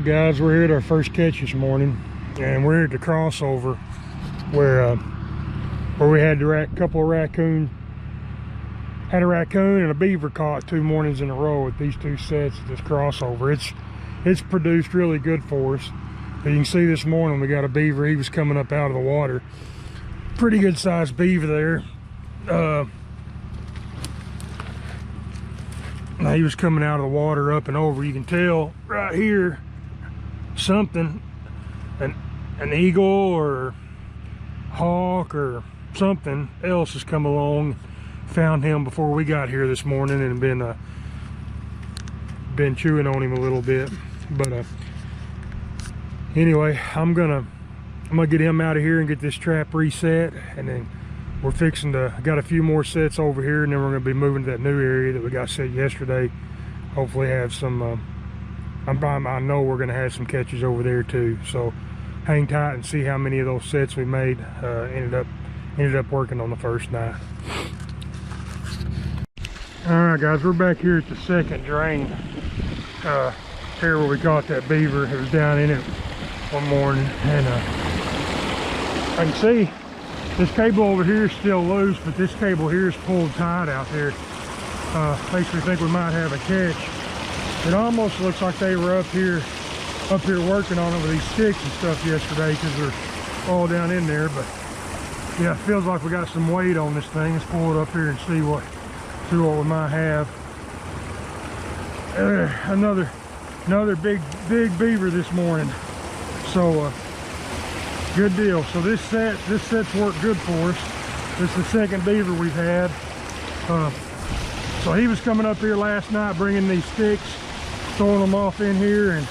Alright guys, we're here at our first catch this morning, and we're at the crossover where we had a couple of raccoon, had a raccoon and a beaver caught 2 mornings in a row with these 2 sets at this crossover. It's produced really good for us. But you can see this morning we got a beaver. He was coming up out of the water. Pretty good sized beaver there. Now he was coming out of the water up and over. You can tell right here something, an eagle or hawk or something else has come along, found him before we got here this morning, and been chewing on him a little bit. But anyway, I'm gonna get him out of here and get this trap reset, and then we're fixing to, got a few more sets over here, and then we're going to be moving to that new area that we got set yesterday. Hopefully have some, I know we're going to have some catches over there too. So hang tight and see how many of those sets we made ended up working on the first night. Alright guys, we're back here at the second drain here where we caught that beaver. It was down in it one morning, and I can see this cable over here is still loose, but this cable here is pulled tight out there. Makes me think we might have a catch. It almost looks like they were up here working on it with these sticks and stuff yesterday, because they're all down in there. But yeah, it feels like we got some weight on this thing. Let's pull it up here and see what we might have. Another big beaver this morning. So good deal. So this set's worked good for us. This is the second beaver we've had. So he was coming up here last night bringing these sticks, throwing them off in here, and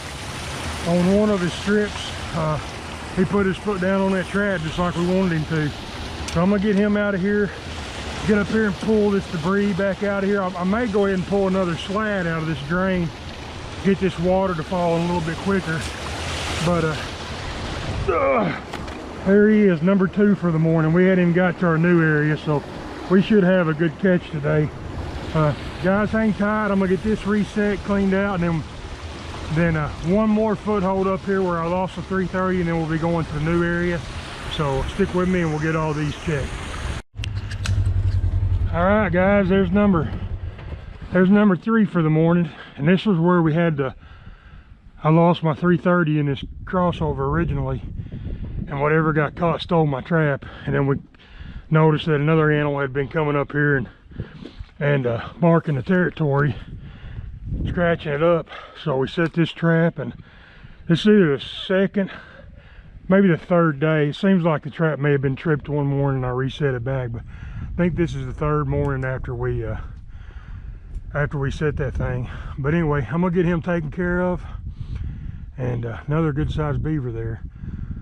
on one of his strips he put his foot down on that trap just like we wanted him to. So I'm gonna get him out of here, get up here and pull this debris back out of here. I may go ahead and pull another slat out of this drain, get this water to fall in a little bit quicker. But there he is, number 2 for the morning. We hadn't even got to our new area, so we should have a good catch today. Guys, hang tight. I'm gonna get this reset, cleaned out, and then one more foothold up here where I lost the 330, and then we'll be going to the new area. So stick with me and we'll get all these checked. All right guys, there's number 3 for the morning, and this was where we had I lost my 330 in this crossover originally, and whatever got caught stole my trap. And then we noticed that another animal had been coming up here and marking the territory, scratching it up. So we set this trap, and this is either the second, maybe the 3rd day. It seems like the trap may have been tripped one morning and I reset it back, but I think this is the 3rd morning after we set that thing. But anyway, I'm gonna get him taken care of, and another good sized beaver there.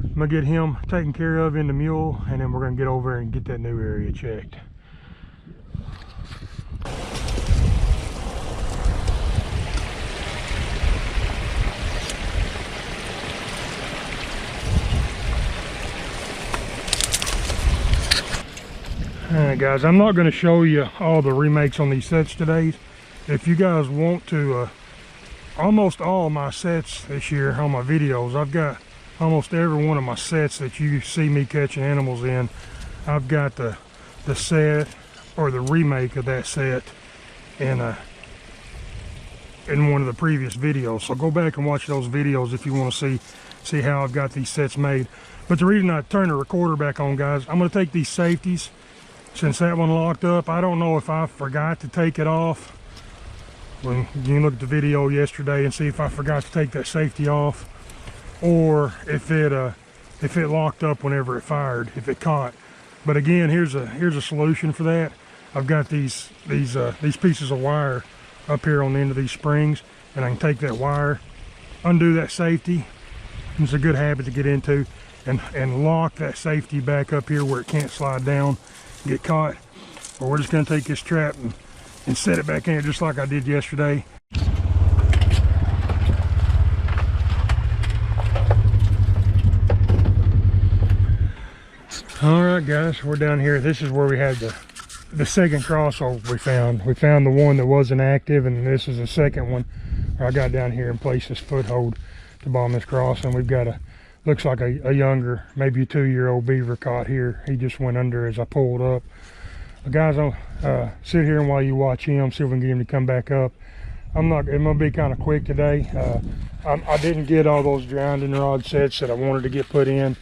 I'm gonna get him taken care of in the mule, and then we're gonna get over and get that new area checked. Alright guys, I'm not going to show you all the remakes on these sets today. If you guys want to, almost all my sets this year on my videos, I've got almost every one of my sets that you see me catching animals in. I've got the set or the remake of that set in one of the previous videos. So go back and watch those videos if you want to see how I've got these sets made. But the reason I turned the recorder back on, guys, I'm going to take these safeties. Since that one locked up, I don't know if I forgot to take it off. When you can look at the video yesterday and see if I forgot to take that safety off, or if it locked up whenever it fired, if it caught. But again, here's a solution for that. I've got these pieces of wire up here on the end of these springs, and I can take that wire, undo that safety. It's a good habit to get into, and lock that safety back up here where it can't slide down, get caught. Or we're just going to take this trap and set it back in here just like I did yesterday. All right guys, we're down here. This is where we had the second crossover we found. We found the one that wasn't active, and this is the second one where I got down here and placed this foothold the bottom of this crossing. We've got looks like a younger, maybe a 2-year-old beaver caught here. He just went under as I pulled up. Guys, I'll sit here and while you watch him, see if we can get him to come back up. I'm gonna be kind of quick today. I didn't get all those drowning rod sets that I wanted to get put in.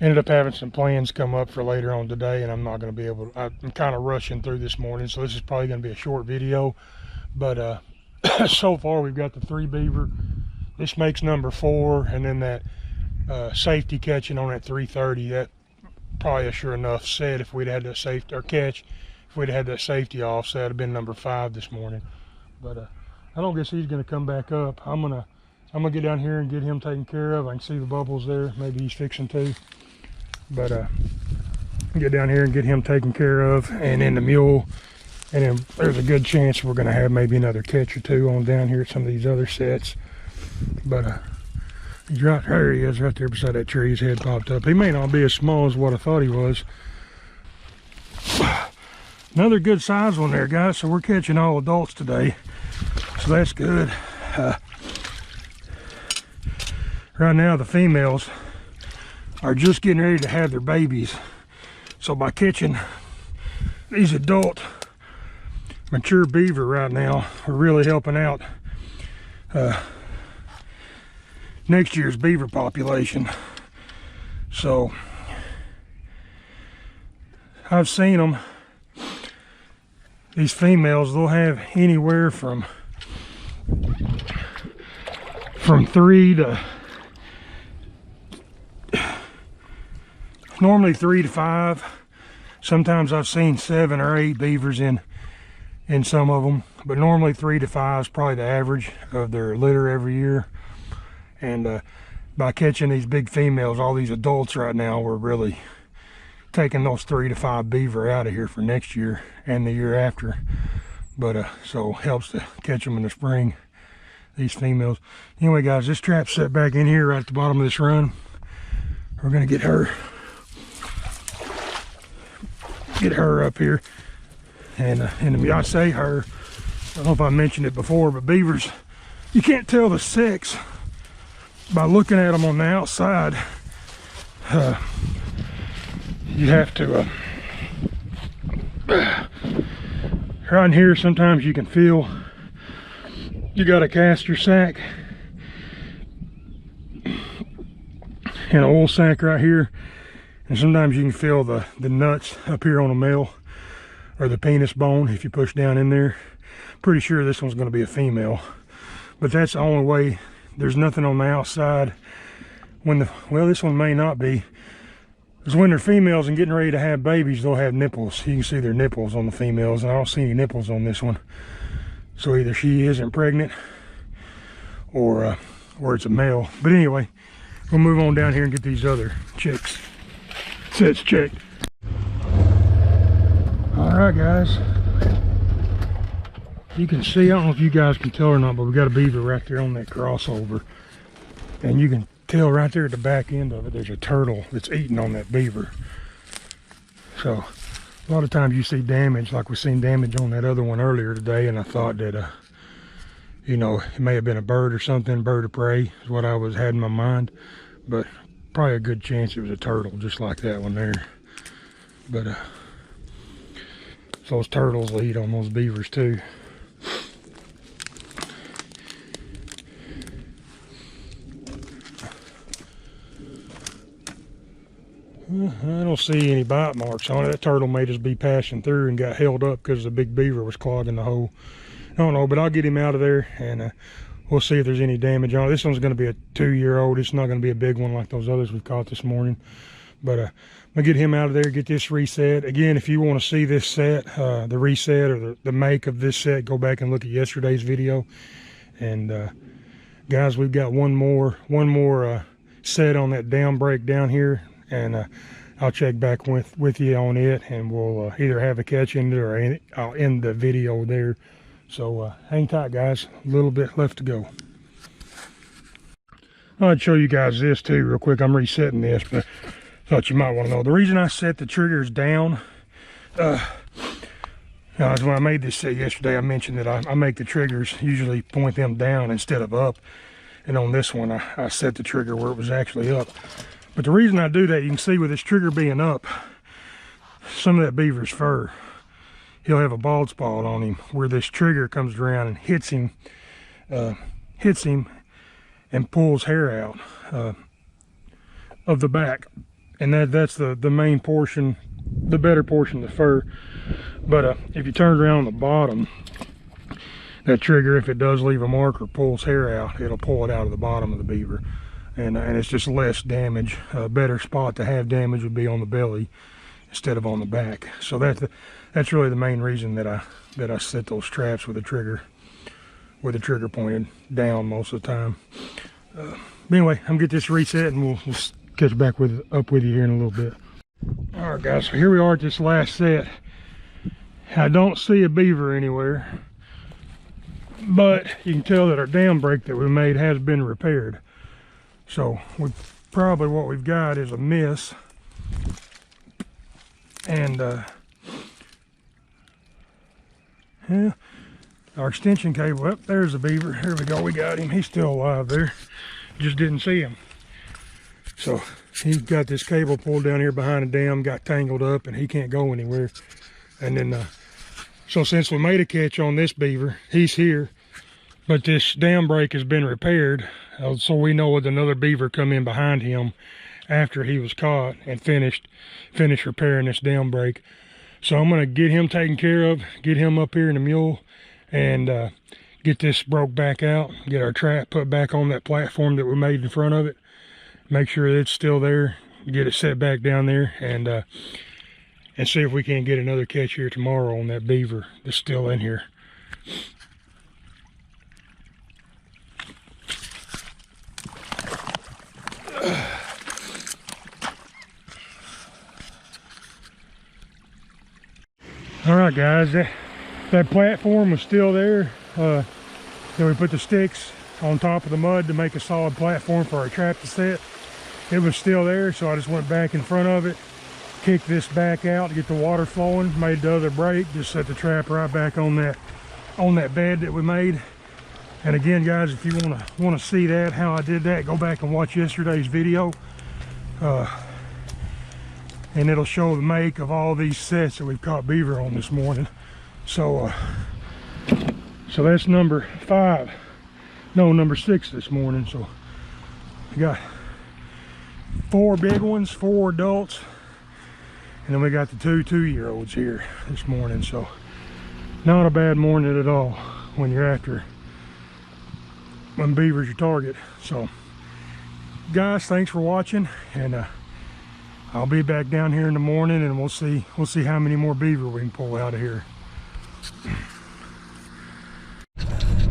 Ended up having some plans come up for later on today, and I'm not going to be able to. I'm kind of rushing through this morning, so this is probably going to be a short video. But so far we've got the 3 beaver. This makes number 4, and then that safety catching on that 330. That probably a sure enough set if we'd had that safety, or catch if we'd had that safety off, so that'd have been number 5 this morning. But I don't guess he's going to come back up. I'm gonna get down here and get him taken care of. I can see the bubbles there. Maybe he's fixing to. But get down here and get him taken care of, and then the mule, and then there's a good chance we're going to have maybe another catch or 2 on down here at some of these other sets. But he's right there. He is right there beside that tree. His head popped up. He may not be as small as what I thought he was. Another good size one there, guys. So we're catching all adults today, so that's good. Right now the females are just getting ready to have their babies, so by catching these adult mature beaver right now, we're really helping out next year's beaver population. So I've seen them, these females, they'll have anywhere from 3 to normally 3 to 5. Sometimes I've seen 7 or 8 beavers in some of them, but normally 3 to 5 is probably the average of their litter every year. And by catching these big females, all these adults right now, we're really taking those 3 to 5 beaver out of here for next year and the year after. But so it helps to catch them in the spring, these females. Anyway, guys, this trap's set back in here right at the bottom of this run. We're gonna get her up here, and I say her, I don't know if I mentioned it before, but beavers, you can't tell the sex by looking at them on the outside. You have to right in here, sometimes you can feel you got a castor sac and an oil sac right here. And sometimes you can feel the nuts up here on a male, or the penis bone if you push down in there. Pretty sure this one's going to be a female, but that's the only way. There's nothing on the outside. Well, this one may not be, because when they're females and getting ready to have babies, they'll have nipples. You can see their nipples on the females, and I don't see any nipples on this one. So either she isn't pregnant or it's a male. But anyway, we'll move on down here and get these other chicks. Sets checked. All right, guys, you can see, I don't know if you guys can tell or not, but we got a beaver right there on that crossover, and you can tell right there at the back end of it there's a turtle that's eating on that beaver. So a lot of times you see damage, like we seen damage on that other one earlier today, and I thought that you know, it may have been a bird or something, bird of prey is what I had in my mind, but probably a good chance it was a turtle, just like that one there. But so those turtles will eat on those beavers too. I don't see any bite marks on it. That turtle may just be passing through and got held up because the big beaver was clogging the hole. I don't know, but I'll get him out of there, and we'll see if there's any damage on it. This one's going to be a 2-year-old. It's not going to be a big one like those others we've caught this morning. But I'm going to get him out of there, get this reset. Again, if you want to see this set, the reset or the make of this set, go back and look at yesterday's video. And guys, we've got one more set on that down break down here, and I'll check back with you on it, and we'll either have a catch in there or I'll end the video there. So hang tight, guys, a little bit left to go. I'd show you guys this too real quick. I'm resetting this, but thought you might want to know the reason I set the triggers down. When I made this set yesterday, I mentioned that I make the triggers, usually point them down instead of up. And on this one, I set the trigger where it was actually up. But the reason I do that, you can see with this trigger being up, some of that beaver's fur, he'll have a bald spot on him where this trigger comes around and hits him and pulls hair out of the back. And that's the main portion, the better portion of the fur. But if you turn it around on the bottom, that trigger, if it does leave a mark or pulls hair out, it'll pull it out of the bottom of the beaver. And it's just less damage. A better spot to have damage would be on the belly instead of on the back. So that's really the main reason that I set those traps with the trigger pointed down most of the time. But anyway, I'm gonna get this reset and we'll catch back up with you here in a little bit. All right, guys. So here we are at this last set. I don't see a beaver anywhere, but you can tell that our dam break that we made has been repaired. So probably what we've got is a miss. And yeah, our extension cable, up there's the beaver. Here we go, we got him. He's still alive there. Just didn't see him. So he's got this cable pulled down here behind the dam, got tangled up, and he can't go anywhere. And then so since we made a catch on this beaver, he's here, but this dam break has been repaired. So we know with another beaver come in behind him after he was caught and finished repairing this dam break. So I'm gonna get him taken care of, get him up here in the mule, and get this broke back out, get our trap put back on that platform that we made in front of it, make sure it's still there, get it set back down there, and see if we can get another catch here tomorrow on that beaver that's still in here. All right, guys, that platform was still there. Then we put the sticks on top of the mud to make a solid platform for our trap to set. It was still there, so I just went back in front of it, kicked this back out to get the water flowing, made the other break, just set the trap right back on that bed that we made. And again, guys, if you want to see that, how I did that, go back and watch yesterday's video. And it'll show the make of all these sets that we've caught beaver on this morning. So that's number 6 this morning. So we got 4 big ones, 4 adults, and then we got the 2 2-year-olds here this morning. So not a bad morning at all when beaver's your target. So guys, thanks for watching, and I'll be back down here in the morning, and we'll see how many more beaver we can pull out of here.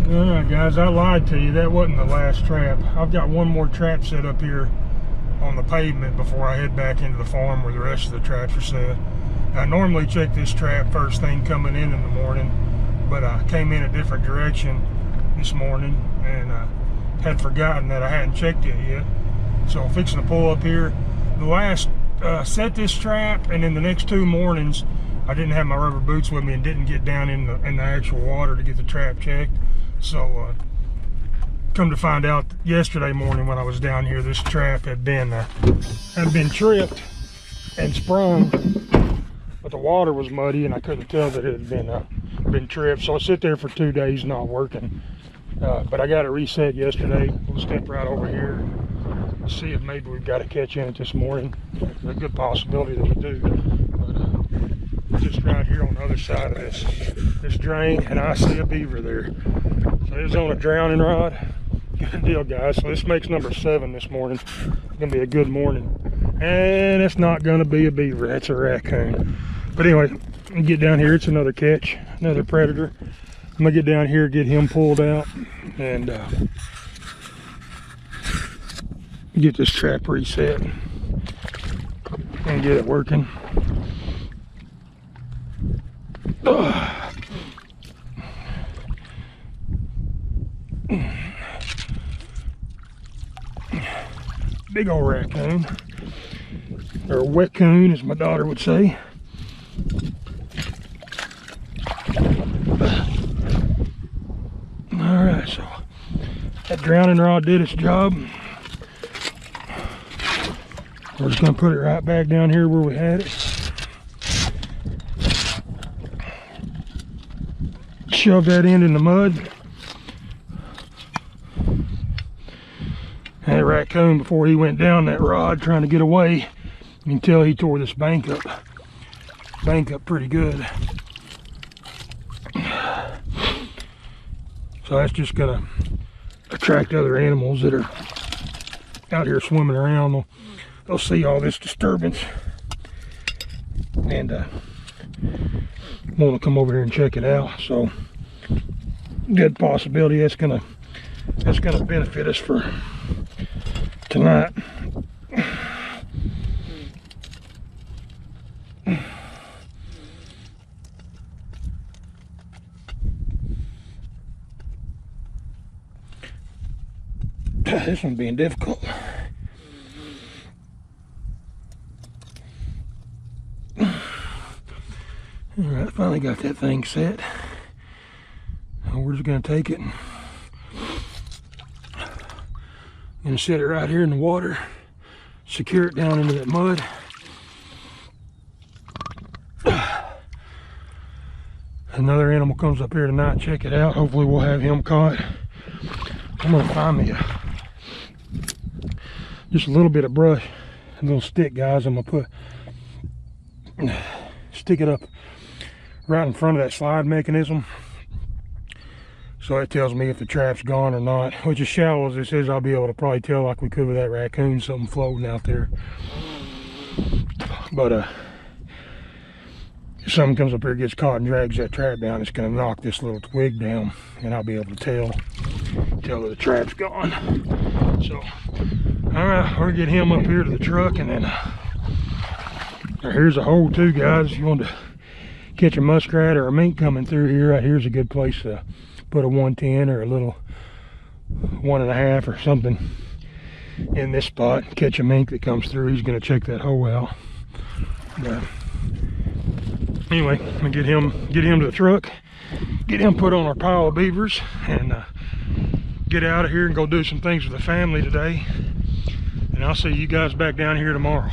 All right, guys, I lied to you. That wasn't the last trap. I've got one more trap set up here on the pavement before I head back into the farm where the rest of the traps are set. I normally check this trap first thing coming in the morning, but I came in a different direction this morning and had forgotten that I hadn't checked it yet. So I'm fixing to pull up here. The last set this trap, and then the next 2 mornings I didn't have my rubber boots with me and didn't get down in the actual water to get the trap checked. So come to find out, yesterday morning when I was down here, this trap had been tripped and sprung, but the water was muddy and I couldn't tell that it had been tripped. So I sit there for 2 days not working, but I got it reset yesterday. We'll step right over here, see if maybe we've got a catch in it this morning. There's a good possibility that we do, but just right here on the other side of this drain, and I see a beaver there. So it was on a drowning rod. Good deal, guys. So this makes number 7 this morning. It's gonna be a good morning, and it's not gonna be a beaver, that's a raccoon. But anyway, get down here, it's another catch, another predator. I'm gonna get down here, get him pulled out, and get this trap reset and get it working. Big old raccoon, or wet-coon as my daughter would say. All right, so That drowning rod did its job. We're just gonna put it right back down here where we had it. Shove that end in the mud. That raccoon, before he went down that rod trying to get away, you can tell he tore this bank up pretty good. So that's just gonna attract other animals that are out here swimming around. They'll see all this disturbance and want to come over here and check it out. So good possibility that's gonna benefit us for tonight. This one's being difficult. Alright, finally got that thing set. Now we're just going to take it and set it right here in the water. Secure it down into that mud. Another animal comes up here tonight, check it out. Hopefully we'll have him caught. I'm going to find me just a little bit of brush, a little stick, guys. I'm going to stick it up right in front of that slide mechanism, so it tells me if the trap's gone or not. Which, as shallow as this is, I'll be able to probably tell, like we could with that raccoon, something floating out there. But if something comes up here, gets caught and drags that trap down, it's going to knock this little twig down, and I'll be able to tell that the trap's gone. So all right, we'll get him up here to the truck, and then here's a hole too, guys. If you want to catch a muskrat or a mink coming through here, right here's a good place to put a 110 or a little 1.5 or something in this spot. Catch a mink that comes through, he's going to check that hole out. But anyway, I'm gonna get him to the truck, get him put on our pile of beavers, and get out of here and go do some things with the family today. And I'll see you guys back down here tomorrow.